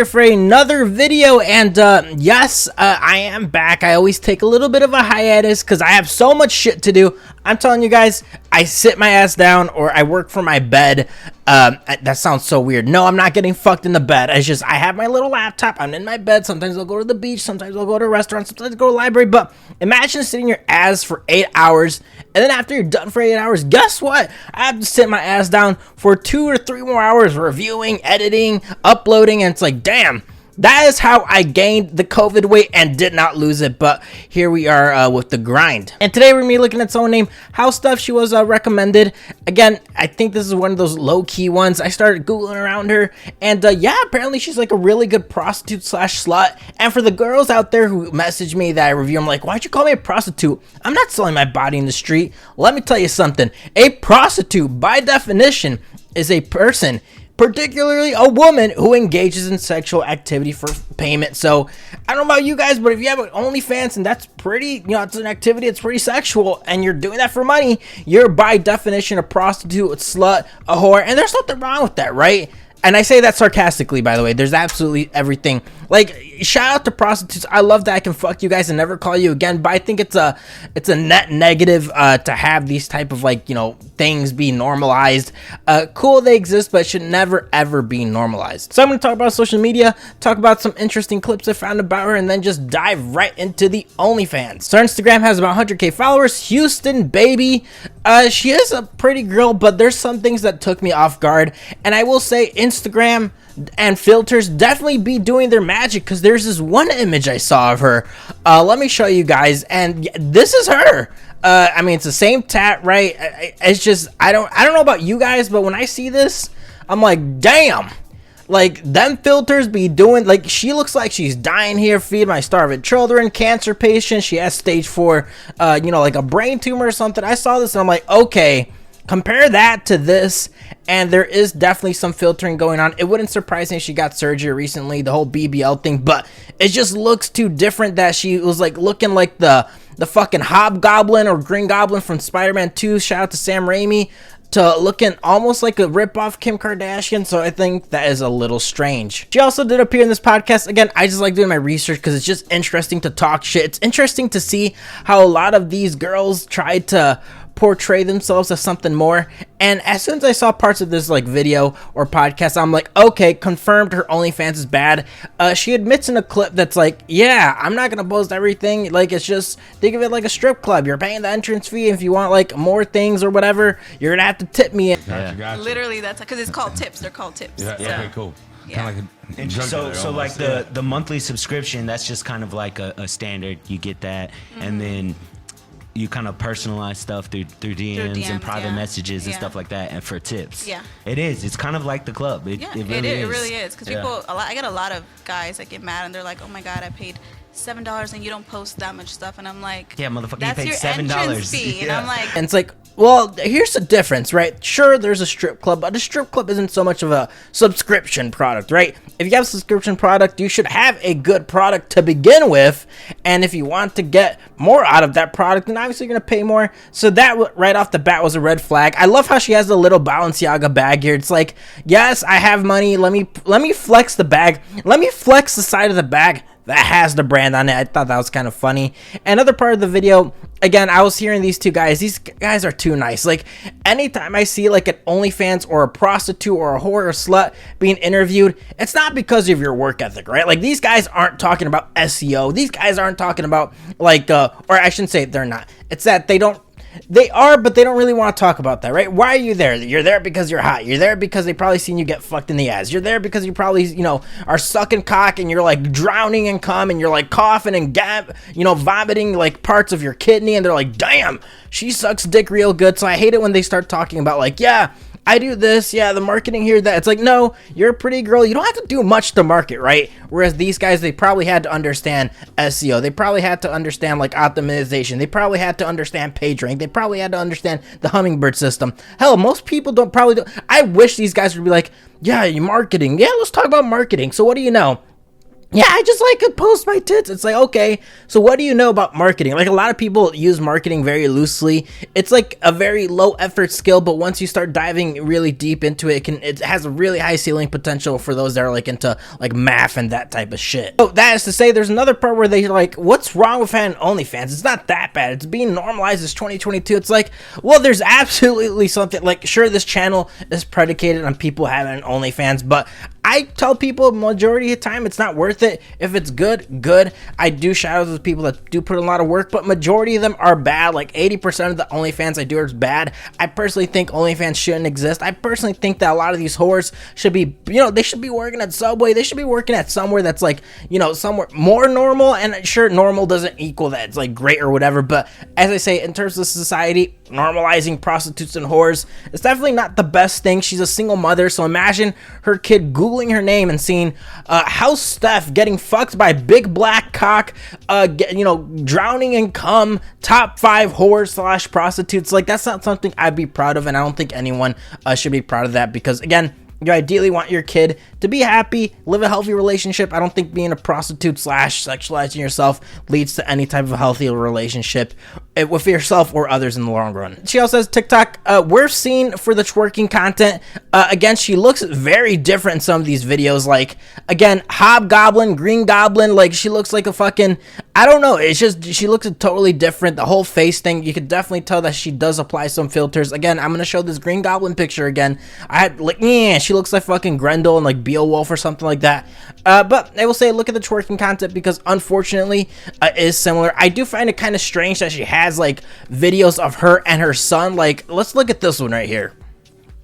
For another video, and yes, I am back. I always take a little bit of a hiatus because I have so much shit to do. I'm telling you guys, I sit my ass down or I work from my bed. That sounds so weird. No, I'm not getting fucked in the bed. It's just I have my little laptop. I'm in my bed. Sometimes I'll go to the beach. Sometimes I'll go to a restaurant. Sometimes I'll go to the library. But imagine sitting your ass for 8 hours, and then after you're done for 8 hours, guess what? I have to sit my ass down for 2 or 3 more hours reviewing, editing, uploading, and it's like, damn. That is how I gained the COVID weight and did not lose it, but here we are with the grind. And today we're going to be looking at someone named Housteph. She was recommended. Again, I think this is one of those low-key ones. I started Googling around her, and yeah, apparently she's like a really good prostitute slash slut. And for the girls out there who message me that I review, I'm like, why'd you call me a prostitute? I'm not selling my body in the street. Let me tell you something. A prostitute, by definition, is a person, particularly a woman, who engages in sexual activity for payment. So I don't know about you guys, but if you have an Onlyfans and that's pretty, it's an activity, it's pretty sexual, and you're doing that for money, you're by definition a prostitute, a slut, a whore, and there's nothing wrong with that, right? And I say that sarcastically, by the way. There's absolutely everything. Like, shout out to prostitutes. I love that I can fuck you guys and never call you again. But I think it's a net negative to have these type of, things be normalized. Cool, they exist, but it should never, ever be normalized. So I'm going to talk about social media, talk about some interesting clips I found about her, and then just dive right into the OnlyFans. So her Instagram has about 100K followers. Houston, baby. She is a pretty girl, but there's some things that took me off guard. And I will say Instagram and filters definitely be doing their magic, because there's this one image I saw of her. Let me show you guys, and this is her. I mean, it's the same tat, right? It's just I don't know about you guys, but when I see this, I'm like, damn. Like, them filters be doing, she looks like she's dying here. Feed my starving children, cancer patient. She has stage 4, like a brain tumor or something. I saw this and I'm like, okay, compare that to this, and there is definitely some filtering going on. It wouldn't surprise me if she got surgery recently, the whole BBL thing, but it just looks too different that she was looking like the fucking Hobgoblin or Green Goblin from Spider-Man 2. Shout out to Sam Raimi. To looking almost like a ripoff Kim Kardashian, so I think that is a little strange. She also did appear in this podcast. Again, I just like doing my research because it's just interesting to talk shit. It's interesting to see how a lot of these girls try to portray themselves as something more, and as soon as I saw parts of this video or podcast, I'm like, okay, confirmed her OnlyFans is bad. She admits in a clip that's like, yeah, I'm not gonna post everything, it's just think of it like a strip club. You're paying the entrance fee. If you want more things or whatever, you're gonna have to tip me in. Gotcha. Literally, that's because it's called tips. They're called tips. Yeah. Okay, cool. Yeah. So the monthly subscription, that's just kind of like a standard. You get that, and then you kind of personalize stuff through DMs and private messages and stuff like that, and for tips. Yeah, it is. It's kind of like the club. It really is. Because people, I get a lot of guys that get mad and they're like, "Oh my god, I paid $7 and you don't post that much stuff," and I'm like, yeah, motherfucker, that's you paid your $7. entrance fee. And I'm like, and it's like, well, here's the difference, right? Sure, there's a strip club, but a strip club isn't so much of a subscription product, right? If you have a subscription product, you should have a good product to begin with, and if you want to get more out of that product, then obviously you're going to pay more. So that right off the bat was a red flag. I love how she has the little Balenciaga bag here. It's like, yes, I have money. Let me flex the bag. Let me flex the side of the bag that has the brand on it. I thought that was kind of funny. Another part of the video, again, I was hearing these two guys. These guys are too nice. Anytime I see an OnlyFans or a prostitute or a whore or slut being interviewed, it's not because of your work ethic, right? These guys aren't talking about SEO. These guys aren't talking about or I shouldn't say they're not. It's that they are, but they don't really want to talk about that, right? Why are you there? You're there because you're hot. You're there because they probably seen you get fucked in the ass. You're there because you probably, are sucking cock and you're drowning in cum and you're coughing and vomiting parts of your kidney, and they're like, damn, she sucks dick real good. So I hate it when they start talking about yeah, I do this, yeah, the marketing here, that. It's like, no, you're a pretty girl. You don't have to do much to market, right? Whereas these guys, they probably had to understand SEO. They probably had to understand optimization. They probably had to understand PageRank. They probably had to understand the hummingbird system. Hell, most people don't. I wish these guys would be like, yeah, you marketing. Yeah, let's talk about marketing. So what do you know? yeah, I just like to post my tits. It's like, okay, so what do you know about marketing? Like, a lot of people use marketing very loosely. It's like a very low effort skill, but once you start diving really deep into it, it has a really high ceiling potential for those that are like into like math and that type of shit. So that is to say, there's another part where they like, what's wrong with having OnlyFans? It's not that bad. It's being normalized as 2022. It's like, well, there's absolutely something like, sure, this channel is predicated on people having OnlyFans, but I tell people majority of the time it's not worth it. If it's good. I do shout out to the people that do put in a lot of work, but majority of them are bad. Like 80% of the OnlyFans I do is bad. I personally think OnlyFans shouldn't exist. I personally think that a lot of these whores should be, they should be working at Subway. They should be working at somewhere that's like, somewhere more normal. And sure, normal doesn't equal that it's like great or whatever. But as I say, in terms of society, normalizing prostitutes and whores, it's definitely not the best thing. She's a single mother, so imagine her kid Googling her name and seeing Housteph getting fucked by big black cock, drowning in cum, top 5 whores / prostitutes. Like, that's not something I'd be proud of, and I don't think anyone should be proud of that, because again, you ideally want your kid to be happy, live a healthy relationship. I don't think being a prostitute / sexualizing yourself leads to any type of healthy relationship with yourself or others in the long run. She also says TikTok, we're seen for the twerking content. Again, she looks very different in some of these videos. Like, again, Hobgoblin, Green Goblin, like she looks like a fucking, I don't know. It's just, she looks totally different. The whole face thing, you could definitely tell that she does apply some filters. Again, I'm going to show this Green Goblin picture again. I had like, she looks like fucking Grendel and like Beowulf or something like that. But I will say, look at the twerking content, because unfortunately it is similar. I do find it kind of strange that she has like videos of her and her son. Like, let's look at this one right here.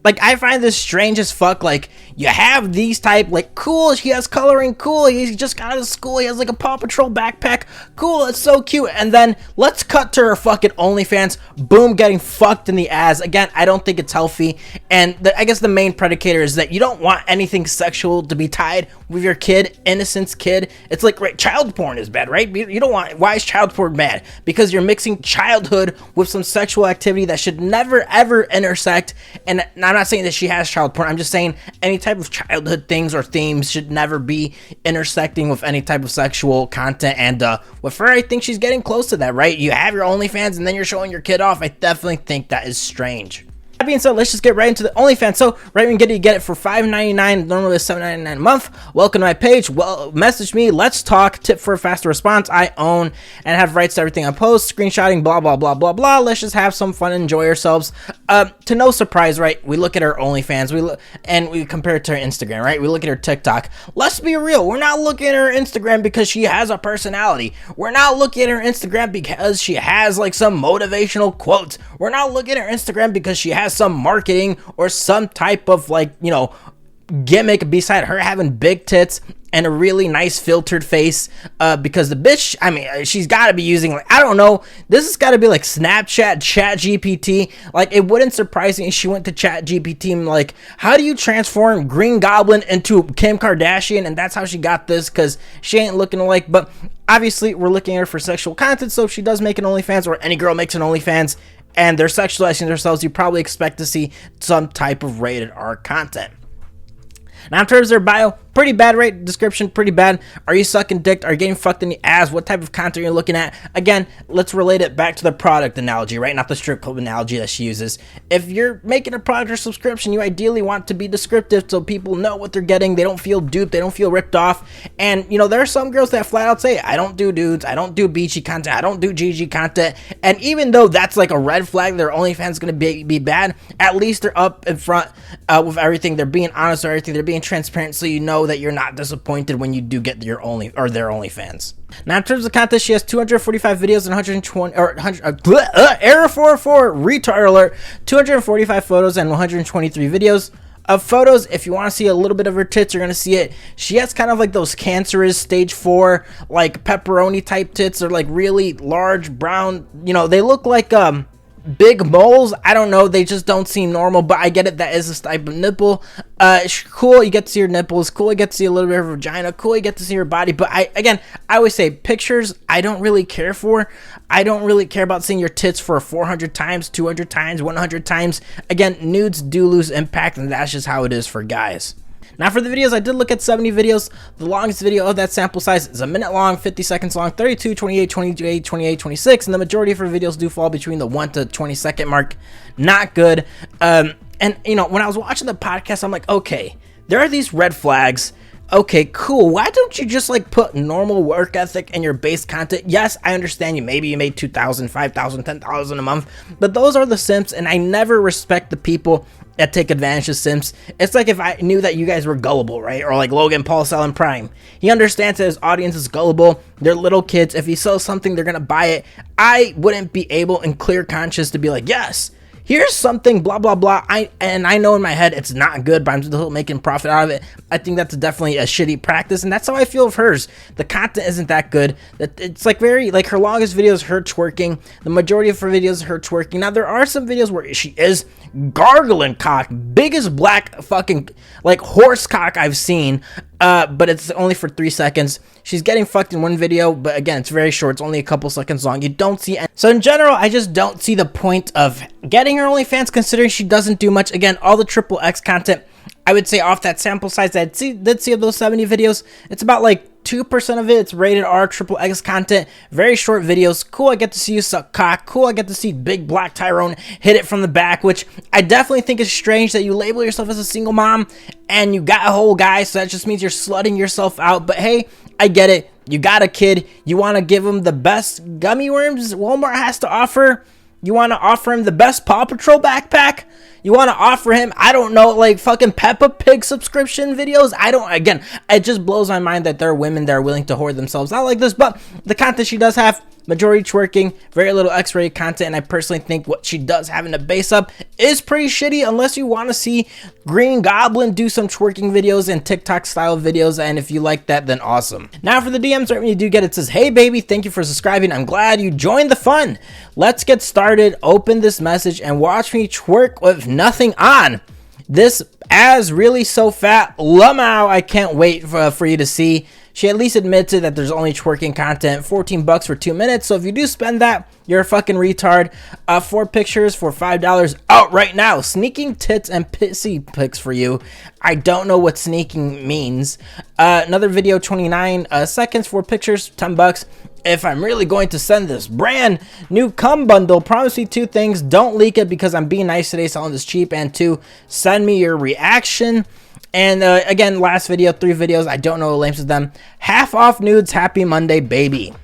Like, I find this strange as fuck. Like, you have these type, like, cool, he has coloring, cool, he's just got out of school, he has like a Paw Patrol backpack, cool, it's so cute. And then let's cut to her fucking OnlyFans, boom, getting fucked in the ass. Again, I don't think it's healthy. And I guess the main predicator is that you don't want anything sexual to be tied with your kid, innocence kid. It's like, right, child porn is bad, right? You don't want, why is child porn bad? Because you're mixing childhood with some sexual activity that should never ever intersect. And I'm not saying that she has child porn. I'm just saying any type of childhood things or themes should never be intersecting with any type of sexual content. And with her, I think she's getting close to that, right? You have your OnlyFans and then you're showing your kid off. I definitely think that is strange. That being said, let's just get right into the OnlyFans. So, right when you get it for $5.99, normally it's $7.99 a month. Welcome to my page. Well, message me. Let's talk. Tip for a faster response. I own and have rights to everything I post. Screenshotting, blah, blah, blah, blah, blah. Let's just have some fun and enjoy ourselves. To no surprise, right? We look at our OnlyFans. We compare it to her Instagram, right? We look at her TikTok. Let's be real. We're not looking at her Instagram because she has a personality. We're not looking at her Instagram because she has like some motivational quotes. We're not looking at her Instagram because she has some marketing or some type of like, gimmick beside her having big tits and a really nice filtered face, because the bitch, I mean, she's got to be using, like, I don't know, this has got to be like Snapchat, Chat GPT. Like, it wouldn't surprise me if she went to Chat GPT and like, how do you transform Green Goblin into Kim Kardashian? And that's how she got this, because she ain't looking alike. But obviously we're looking at her for sexual content, so if she does make an OnlyFans, or any girl makes an OnlyFans and they're sexualizing themselves, you probably expect to see some type of rated R content. Now, in terms of their bio, pretty bad, right? Description, pretty bad. Are you sucking dick? Are you getting fucked in the ass? What type of content you're looking at? Again, let's relate it back to the product analogy, right? Not the strip club analogy that she uses. If you're making a product or subscription, you ideally want to be descriptive so people know what they're getting. They don't feel duped. They don't feel ripped off. And, there are some girls that flat out say, I don't do dudes. I don't do beachy content. I don't do GG content. And even though that's like a red flag, their OnlyFans is going to be bad, at least they're up in front with everything. They're being honest with everything. They're being transparent, so you know that you're not disappointed when you do get their OnlyFans. Now, in terms of content, she has 245 videos and 120 or 100 error 404 retard alert, 245 photos and 123 videos. Of photos, if you want to see a little bit of her tits, you're going to see it. She has kind of like those cancerous stage 4, like pepperoni type tits. They're like really large, brown, they look like big moles. I don't know, they just don't seem normal, but I get it, that is this type of nipple. Cool, you get to see her nipples. Cool, you get to see a little bit of her vagina. Cool, you get to see her body. But I always say pictures I don't really care for. I don't really care about seeing your tits for 400 times, 200 times, 100 times. Again, nudes do lose impact, and that's just how it is for guys. Now for the videos, I did look at 70 videos. The longest video of that sample size is a minute long, 50 seconds long, 32, 28, 28, 28, 26, and the majority of her videos do fall between the 1 to 20 second mark. Not good. And you know, when I was watching the podcast, I'm like, okay, there are these red flags. Okay, cool. Why don't you just like put normal work ethic in your base content? Yes, I understand you. Maybe you made 2,000, 5,000, 10,000 a month, but those are the simps, and I never respect the people that take advantage of simps. It's like if I knew that you guys were gullible, right? Or like Logan Paul selling Prime. He understands that his audience is gullible. They're little kids. If he sells something, they're gonna buy it. I wouldn't be able in clear conscience to be like, yes, here's something, blah, blah, blah. I know in my head it's not good, but I'm still making profit out of it. I think that's definitely a shitty practice, and that's how I feel of hers. The content isn't that good. It's like very, like her longest video is her twerking. The majority of her videos is her twerking. Now, there are some videos where she is gargling cock, biggest black fucking, like, horse cock I've seen, but it's only for 3 seconds. She's getting fucked in one video, but again, it's very short. It's only a couple seconds long. You don't see any. So in general, I just don't see the point of getting her OnlyFans, considering she doesn't do much. Again, all the XXX content, I would say off that sample size that I did see of those 70 videos, it's about like 2% of it. It's rated R, XXX content, very short videos. Cool, I get to see you suck cock. Cool, I get to see big black Tyrone hit it from the back, which I definitely think is strange that you label yourself as a single mom and you got a whole guy, so that just means you're slutting yourself out. But hey, I get it. You got a kid. You want to give him the best gummy worms Walmart has to offer. You want to offer him the best Paw Patrol backpack. You want to offer him, I don't know, like fucking Peppa Pig subscription videos. Again, it just blows my mind that there are women that are willing to hoard themselves out like this. But the content she does have, majority twerking, very little X-rated content, and I personally think what she does have in the base up is pretty shitty, unless you want to see Green Goblin do some twerking videos and TikTok style videos, and if you like that, then awesome. Now for the DMs, right when you do get it, says, hey baby, thank you for subscribing. I'm glad you joined the fun. Let's get started. Open this message and watch me twerk with nothing on. This ass really so fat. Lamau, I can't wait for you to see. She at least admitted that there's only twerking content. $14 for 2 minutes. So if you do spend that, you're a fucking retard. 4 pictures for $5 out right now. Sneaking tits and pissy pics for you. I don't know what sneaking means. Another video, 29 seconds, 4 pictures, $10. If I'm really going to send this brand new cum bundle, promise me 2 things. Don't leak it because I'm being nice today, selling this cheap. And 2, send me your reaction. And again, last video, 3 videos. I don't know what names of them. Half off nudes. Happy Monday, baby.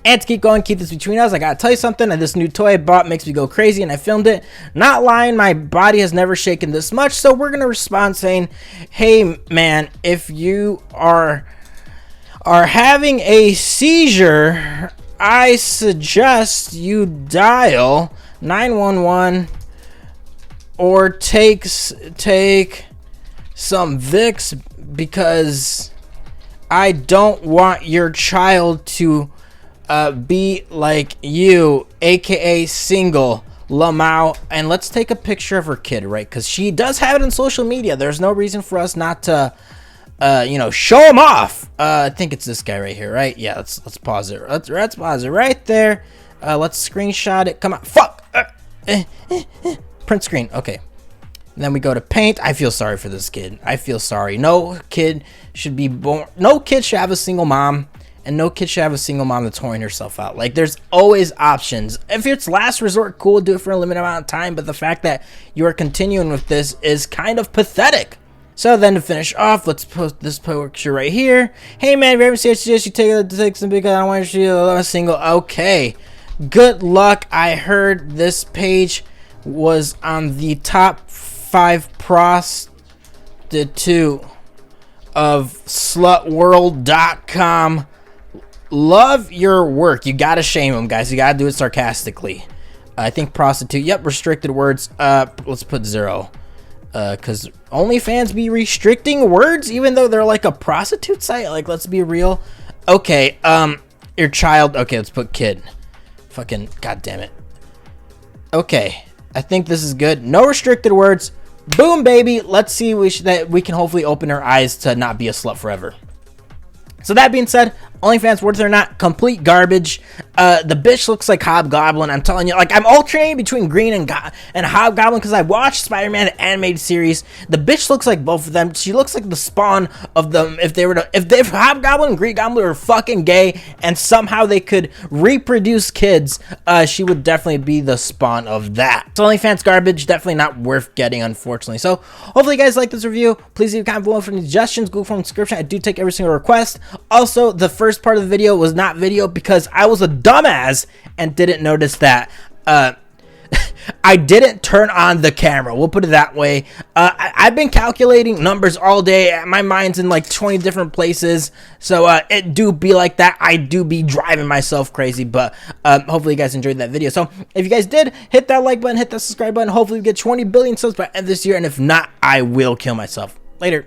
And to keep going, keep this between us, I gotta tell you something. And this new toy I bought makes me go crazy, and I filmed it. Not lying, my body has never shaken this much. So we're gonna respond saying, hey man, if you are having a seizure, I suggest you dial 911 or take some Vicks, because I don't want your child to be like you, aka single. Lamau. And let's take a picture of her kid, right? Because she does have it on social media. There's no reason for us not to you know, show him off. I think it's this guy right here, right? Yeah, let's pause it. Let's pause it right there. Let's screenshot it. Come on. Fuck. Print screen. Okay. And then we go to paint. I feel sorry for this kid. I feel sorry. No kid should be born. No kid should have a single mom, and no kid should have a single mom that's whoring herself out. Like, there's always options. If it's last resort, cool, do it for a limited amount of time. But the fact that you are continuing with this is kind of pathetic. So then to finish off, let's post this picture right here. Hey man, if you ever see you take some because I don't want you to single. Okay. Good luck. I heard this page was on the top 5 prostitute of slutworld.com. Love your work. You gotta shame them, guys. You gotta do it sarcastically. I think prostitute. Yep, restricted words. Let's put 0. Because OnlyFans be restricting words even though they're like a prostitute site. Like, let's be real. Okay, your child. Okay, let's put kid. Fucking goddamn it. Okay, I think this is good. No restricted words. Boom, baby. Let's see that we can hopefully open her eyes to not be a slut forever. So that being said, OnlyFans, worth it or not, complete garbage. The bitch looks like Hobgoblin. I'm telling you, like, I'm alternating between Green and Hobgoblin because I watched Spider-Man the animated series. The bitch looks like both of them. She looks like the spawn of them. If Hobgoblin and Green Goblin were fucking gay and somehow they could reproduce kids, she would definitely be the spawn of that. So OnlyFans garbage, definitely not worth getting, unfortunately. So hopefully you guys like this review. Please leave a comment below for any suggestions. Google form description. I do take every single request. Also, the first part of the video was not video because I was a dumbass and didn't notice that I didn't turn on the camera. We'll put it that way. I've been calculating numbers all day. My mind's in like 20 different places. So it do be like that. I do be driving myself crazy. But hopefully you guys enjoyed that video. So if you guys did, hit that like button, hit that subscribe button. Hopefully we get 20 billion subs by the end of this year. And if not, I will kill myself. Later.